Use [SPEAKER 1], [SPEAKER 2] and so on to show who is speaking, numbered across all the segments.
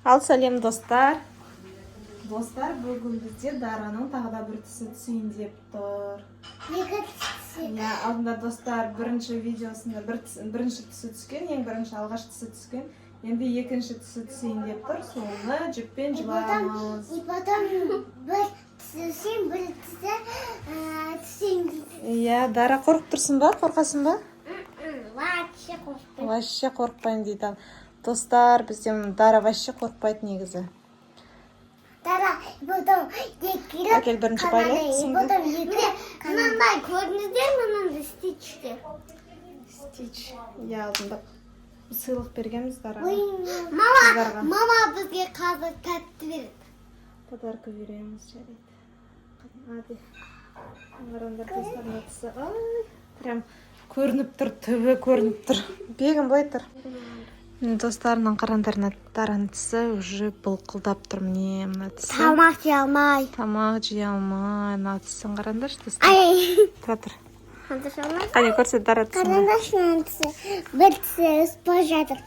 [SPEAKER 1] Ал сәлем достар. Достар, бүгін бізде Дараның тағы да бір тісі түсейін деп тұр. Ja, алдында достар бірінші видеосында бірінші тісі түскен, ең бірінші алғаш тісі түскен. Енді екінші тісі түсейін деп тұр. Соны жіппен жыламыз.
[SPEAKER 2] И потом бір түсейін, бір түсейін.
[SPEAKER 1] Ja, Дара қорқып тұрсың ба? Қорқасың ба?
[SPEAKER 2] Вообще қорқпаймын.
[SPEAKER 1] Вообще қорқпаймын дейді. Достар, бізден Дара вообще қорқпайды негізі.
[SPEAKER 2] Дара, потом екі
[SPEAKER 1] Әкел бірінші байлайсың.
[SPEAKER 2] потом екі мынандай көрдіңіздер, мынандай стичтер.
[SPEAKER 1] Стич. Ja, алдында сыйлық бергенбіз Дара.
[SPEAKER 2] Мама бізге қазір тәтті береді.
[SPEAKER 1] Подарка береміз, жарайды. Hadi. Қараңдар достарына тісі. Ай, прям көрініп тұр, түбі көрініп тұр. Бегім былай тұр. Достарының қарандарына Дараның тісі уже былқылдап тұр. Міне, мына тісі.
[SPEAKER 2] Тамақ жей алмай.
[SPEAKER 1] Тамақ жей алмай. Мына тісін қарандаршы достар.
[SPEAKER 2] Ай.
[SPEAKER 1] Тұра тұр.
[SPEAKER 2] Қараңдаршы.
[SPEAKER 1] Қане көрсет Дара тісін.
[SPEAKER 2] Қараңдаршы мына тісі. Бір тісі ұспай жатыр.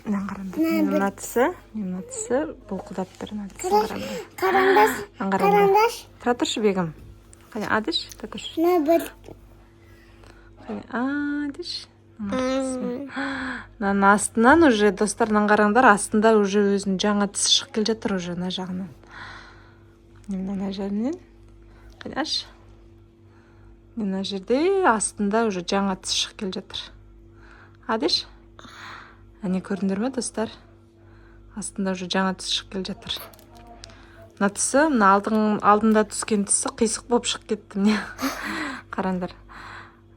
[SPEAKER 1] Мына тісі былқылдап тұр. Мына тісін қарандар.
[SPEAKER 2] Қараңдаршы.
[SPEAKER 1] Тұра тұршы бегім. Қане адыш, такыш.
[SPEAKER 2] Мына бір.
[SPEAKER 1] Қане адыш. Мынаның астынан уже достарынан қараңдар, астында уже өзінің жаңа тіс шығып келе жатыр уже мына жағынан. Мына жерінен. Қане аш. Мына жерде астында уже жаңа тіс шығып келе жатыр. Адыш. Әне көрдіңдер ме достар? Астында уже жаңа тіс шығып келе жатыр. Мына тісі, мына алдында түскен тісі қисық болып шығып кетті міне. Қараңдар.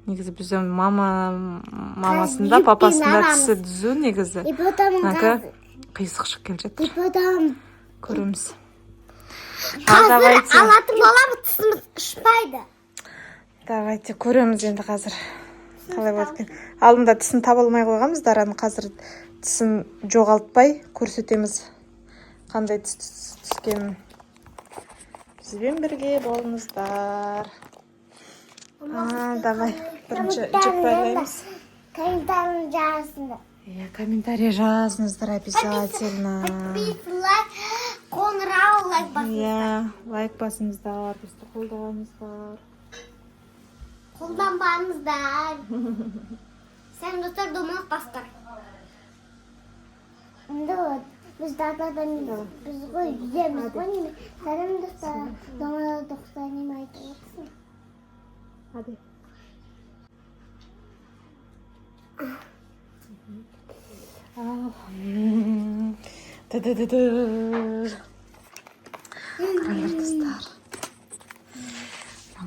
[SPEAKER 1] Негізі біздің мамасында, папасында тісі түзу негізі. Нака қисық шығып келе жатыр. Көреміз.
[SPEAKER 2] Қазір алатын боламыз, тісіміз ұшпайды.
[SPEAKER 1] Давайте көреміз енді қазір. Қалай өткен. Алдында тісін таба алмай қойғанбыз, Дараның қазір тісін жоғалтпай көрсетеміз. Қандай тіс түскенін. Бізбен бірге болыңыздар. Давай, бірінші жіп байлаймыз.
[SPEAKER 2] Комментарий жазыңыздар.
[SPEAKER 1] Комментарий жазыңыздар обязательно.
[SPEAKER 2] Подписывайтесь, қоңырау лайк басыңыздар.
[SPEAKER 1] Лайк басыңыздар, бізді қолдаңыздар.
[SPEAKER 2] Қолданбаңыздар. Сәлем достар, домалақ бастар. Біз датадан біз ғой жүземіз ғой неме. Сәлем достар, домалақ достар неме айтып отырсың.
[SPEAKER 1] Hadi. Қараңдар достар.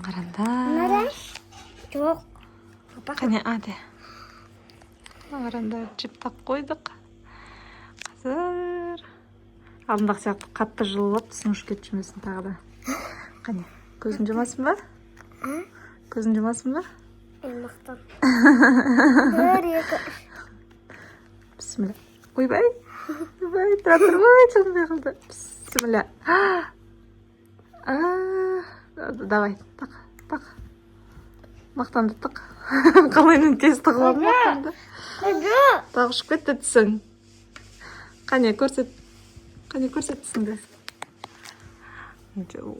[SPEAKER 1] Қараңдар.
[SPEAKER 2] Жоқ.
[SPEAKER 1] Қане, ады. Қараңдар, жіп тақ қойдық. Қазір. Алдыңдағы сияқты қатты жылылап, түсің ұшып кетшімесін тағы да. Қане, көзін жұмасың ба? Көзін жұмасың ба?
[SPEAKER 2] Мақтан.
[SPEAKER 1] Бісміллә. Ойбай. Ойбай, тұра тұрмай, сондай қылды. Бісміллә. Давай, тақ. Мақтанды тақ. Қалайның тез тығылады мақтанды. Тағы ұшып кетті түсің. Қане, көрсет. Қане, көрсет түсіңді.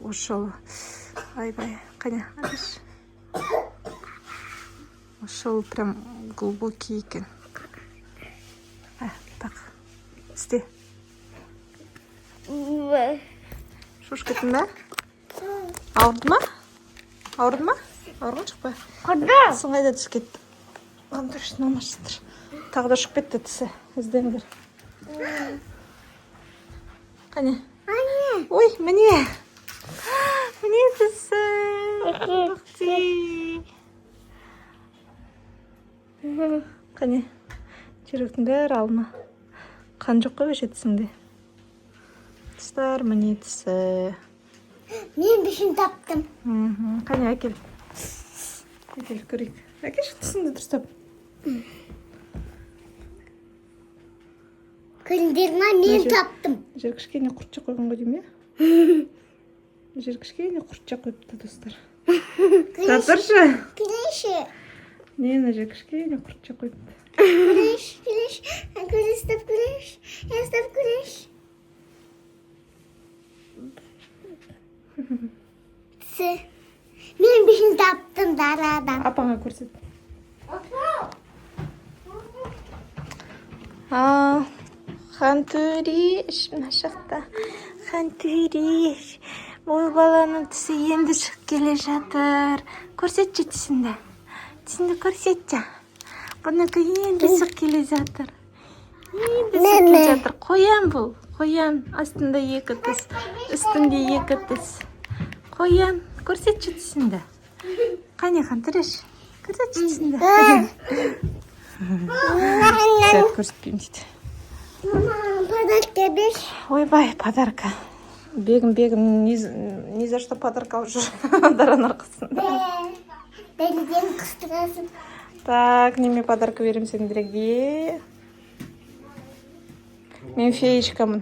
[SPEAKER 1] Ошол. Айбай. Қане, адыш. Ошол прям глубокий екен. Так, істе. Шош кеттің бе? Ауырды ма? Ауырған шықпай? Тісің қайда түсіп кетті? Андырш, намашыстыр. Тағы да шығып кетті тісі. Іздеңдер. Қане? Ой, міне. Міне тісі. Қане, жүректің бәрі алма. Қан жоқ қой өшетісіңде. Тістар, міне тісі.
[SPEAKER 2] Мен бішін таптым.
[SPEAKER 1] Қане, әкел. Әкел, көрейік. Әкел, тісіңді дұрыстап.
[SPEAKER 2] Күндеріне мен таптым.
[SPEAKER 1] Жер кішкене құртша қойған ғой дейм, е? Жер кішкене құртша қойыпты, достар. Татыршы.
[SPEAKER 2] Күреші.
[SPEAKER 1] Не, мына жер кішкене құртша қойыпты.
[SPEAKER 2] Күреш. Күреш, күреш. Hepsi. Ben bir şey taptım daradan.
[SPEAKER 1] Апаңа көрсет. Ал, Хантөре, мына жақта. Хантөре. Ой, баланың тісі енді шығып келе жатыр. Көрсетші тісіңді. Тісіңді көрсетші. Бұныкі енді шығып келе жатыр. Енді шығып келе жатыр. Қоян бұл. Қоян. Астында екі тіс. Үстінде екі тіс. Қоян. Көрсетші тісіңді. Қане Хантөреш. Көрсетші тісіңді. Сәт көрсетпеймін дейді.
[SPEAKER 2] Мама, подарка бер.
[SPEAKER 1] Ойбай, подарка. Бегім, ни за что подарка уже Даран арқасында.
[SPEAKER 2] Дәлден қыстырасың.
[SPEAKER 1] Так, неме подарка берем сендерге. Мен феечкамын.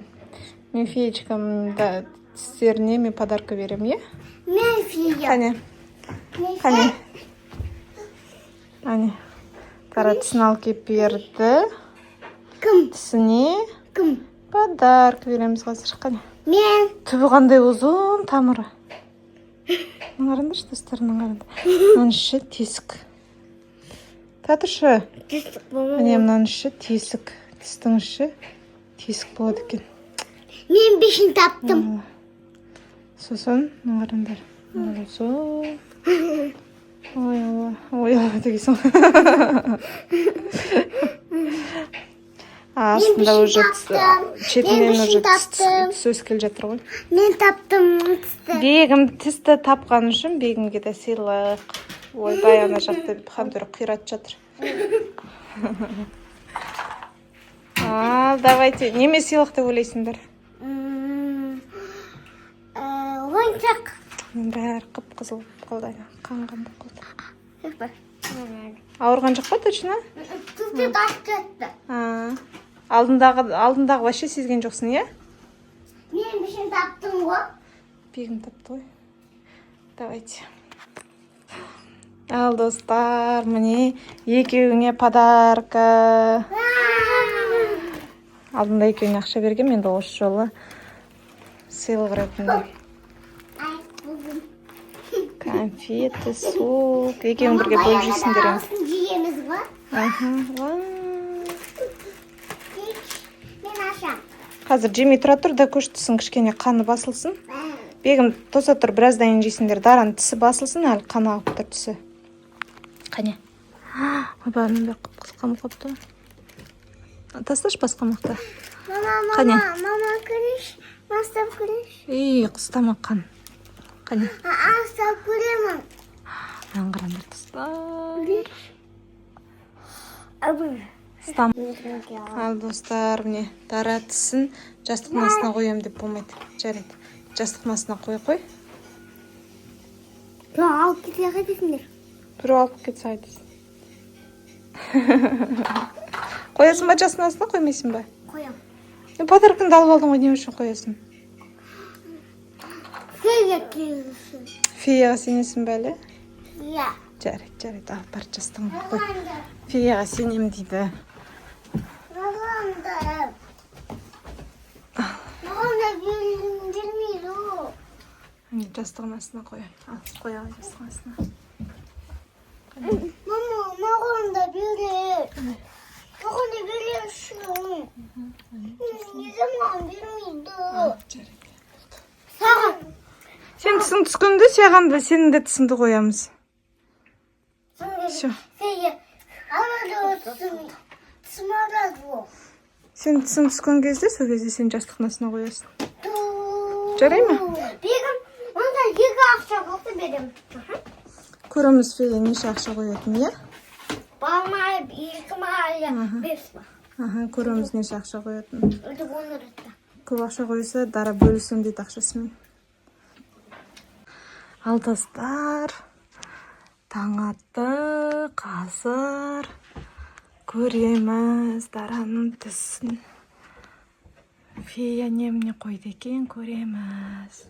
[SPEAKER 1] Да, сіздеріне мен подарка берем, е?
[SPEAKER 2] Мен фия.
[SPEAKER 1] Қане. Ане. Тара тісін алып кеп берді.
[SPEAKER 2] Кім?
[SPEAKER 1] Тісіне
[SPEAKER 2] Кім?
[SPEAKER 1] подарка береміз қазір. Қане.
[SPEAKER 2] Мен.
[SPEAKER 1] Түбі қандай ұзын тамыры. Қараңдаршы, достарының қараңдар. Мынаның іші тесік. Татыршы. Міне мынаның іші тесік. Тістің іші тесік болады екен.
[SPEAKER 2] Мен бешін таптым.
[SPEAKER 1] Сосын қараңдар. Ұзын. Ой, Алла дегейсің. Астында уже шетінен уже сөз келе жатыр ғой.
[SPEAKER 2] Мен таптым тісті.
[SPEAKER 1] Бегім тісті тапқан үшін Бегімге де сыйлық. Ойбай, ана жақта Хантөре қиратып жатыр. Ал, давайте. Неме сыйлық деп ойлайсыңдар?
[SPEAKER 2] Ойыншақ.
[SPEAKER 1] Бәрі қып-қызыл қалды. Қанған болды. Ауырған жоқ па, точно?
[SPEAKER 2] Түзде тасып кетті.
[SPEAKER 1] Алдындағы вообще сезген жоқсың, е?
[SPEAKER 2] Мен бешін таптым ғой.
[SPEAKER 1] Бегім тапты ғой. Давайте. Ал, достар, міне екеуіңе подарка. Алдында екеуіне ақша берген, енді осы жолы сыйлық ретінде. Конфеты, сок. Екеуің бірге бөліп жейсіңдер енді.
[SPEAKER 2] Жейеміз ғой. Мен ашам.
[SPEAKER 1] Қазір жемей тұра тұр да көштісін кішкене қаны басылсын. Бегім тоса тұр, біраздан кейін жейсіңдер. Даран тісі басылсын, әлі қаны ағып тұр тісі. Қане. Ойбай, аның бәрі қып-қызыл қамыл қапты. Тасташ басқа мақта.
[SPEAKER 2] Мама, көреш. Мастап көреш.
[SPEAKER 1] Қыстама қан. Қане.
[SPEAKER 2] Астап көремін.
[SPEAKER 1] Аңғырандар тастар.
[SPEAKER 2] Стам.
[SPEAKER 1] Ал, достар, міне Дара тісін жастықтың астына қоям деп болмайды. Жарайды. Жастықтың астына қой.
[SPEAKER 2] Алып кете қайтесіңдер.
[SPEAKER 1] Бір алып кетсе айтасың. Қоясың ба жастықтың астына, қоймайсың ба?
[SPEAKER 2] Қоям.
[SPEAKER 1] Подаркаңды алып алдың ғой, не үшін қоясың?
[SPEAKER 2] Фея келсін.
[SPEAKER 1] Феяға сенесің бе әлі?
[SPEAKER 2] Иә.
[SPEAKER 1] Жарайды, алып бар жастығын қой. Феяға сенем дейді.
[SPEAKER 2] Маған бермейді.
[SPEAKER 1] Жастығын астына қоям. Ал, қояға жастығын астына.
[SPEAKER 2] Мама, маған да береді. Маған да береді. Неге маған бермейді? Саған.
[SPEAKER 1] Сен тісің түскенде, саған да сенің де тісіңді қоямыз. Все.
[SPEAKER 2] Фея, алады тісім алады ол.
[SPEAKER 1] Сен тісің түскен кезде, сол кезде сен жастықтың астына қоясың. Жарай ма?
[SPEAKER 2] Бегім, онда екі ақша болса берем.
[SPEAKER 1] Көреміз Фея неше ақша қоятын, иә?
[SPEAKER 2] Балмай, екі майлы, бес ба.
[SPEAKER 1] Көреміз неше ақша қоятын.
[SPEAKER 2] Өте оны ретті.
[SPEAKER 1] Көп ақша қойса, Дара бөлісем дейді ақшасымен. Ал, достар, таң атты, қазір көреміз Дараның тісін. Фея немне қойды екен, көреміз.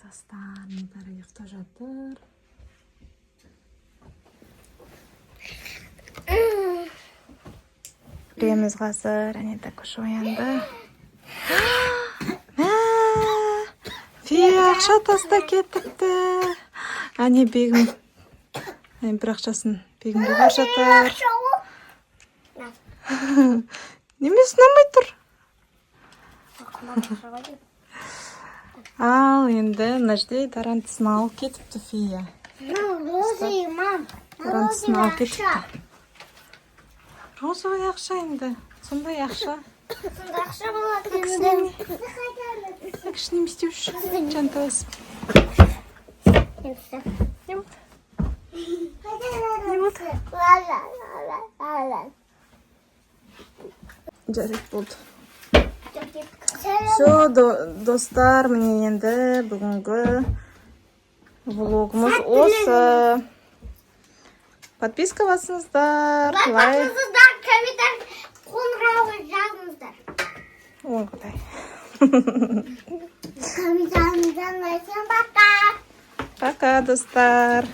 [SPEAKER 1] Достар, Дара ұйықта жатыр. Көреміз қазір, әне да көш оянды. Фия ақша тастап кетіпті. Әне бегім. Бір ақшасын бегімге бар жатыр. Неме сынамай тұр? Ал енді мына жерде тарантысын алып кетіпті Фия. Тарантысын алып кетіпті. Розовый ақша енді. Сондай ақша. Ақша не істеуші? Чантасы. Жарайды болды. Все, достар, міне енді бүгінгі влогымыз осы. Подписка басыңыздар, лайк.
[SPEAKER 2] Комментарий қоңырауға жазыңыздар.
[SPEAKER 1] О, құдай.
[SPEAKER 2] Комментарийден айтсам пока.
[SPEAKER 1] Пока, достар.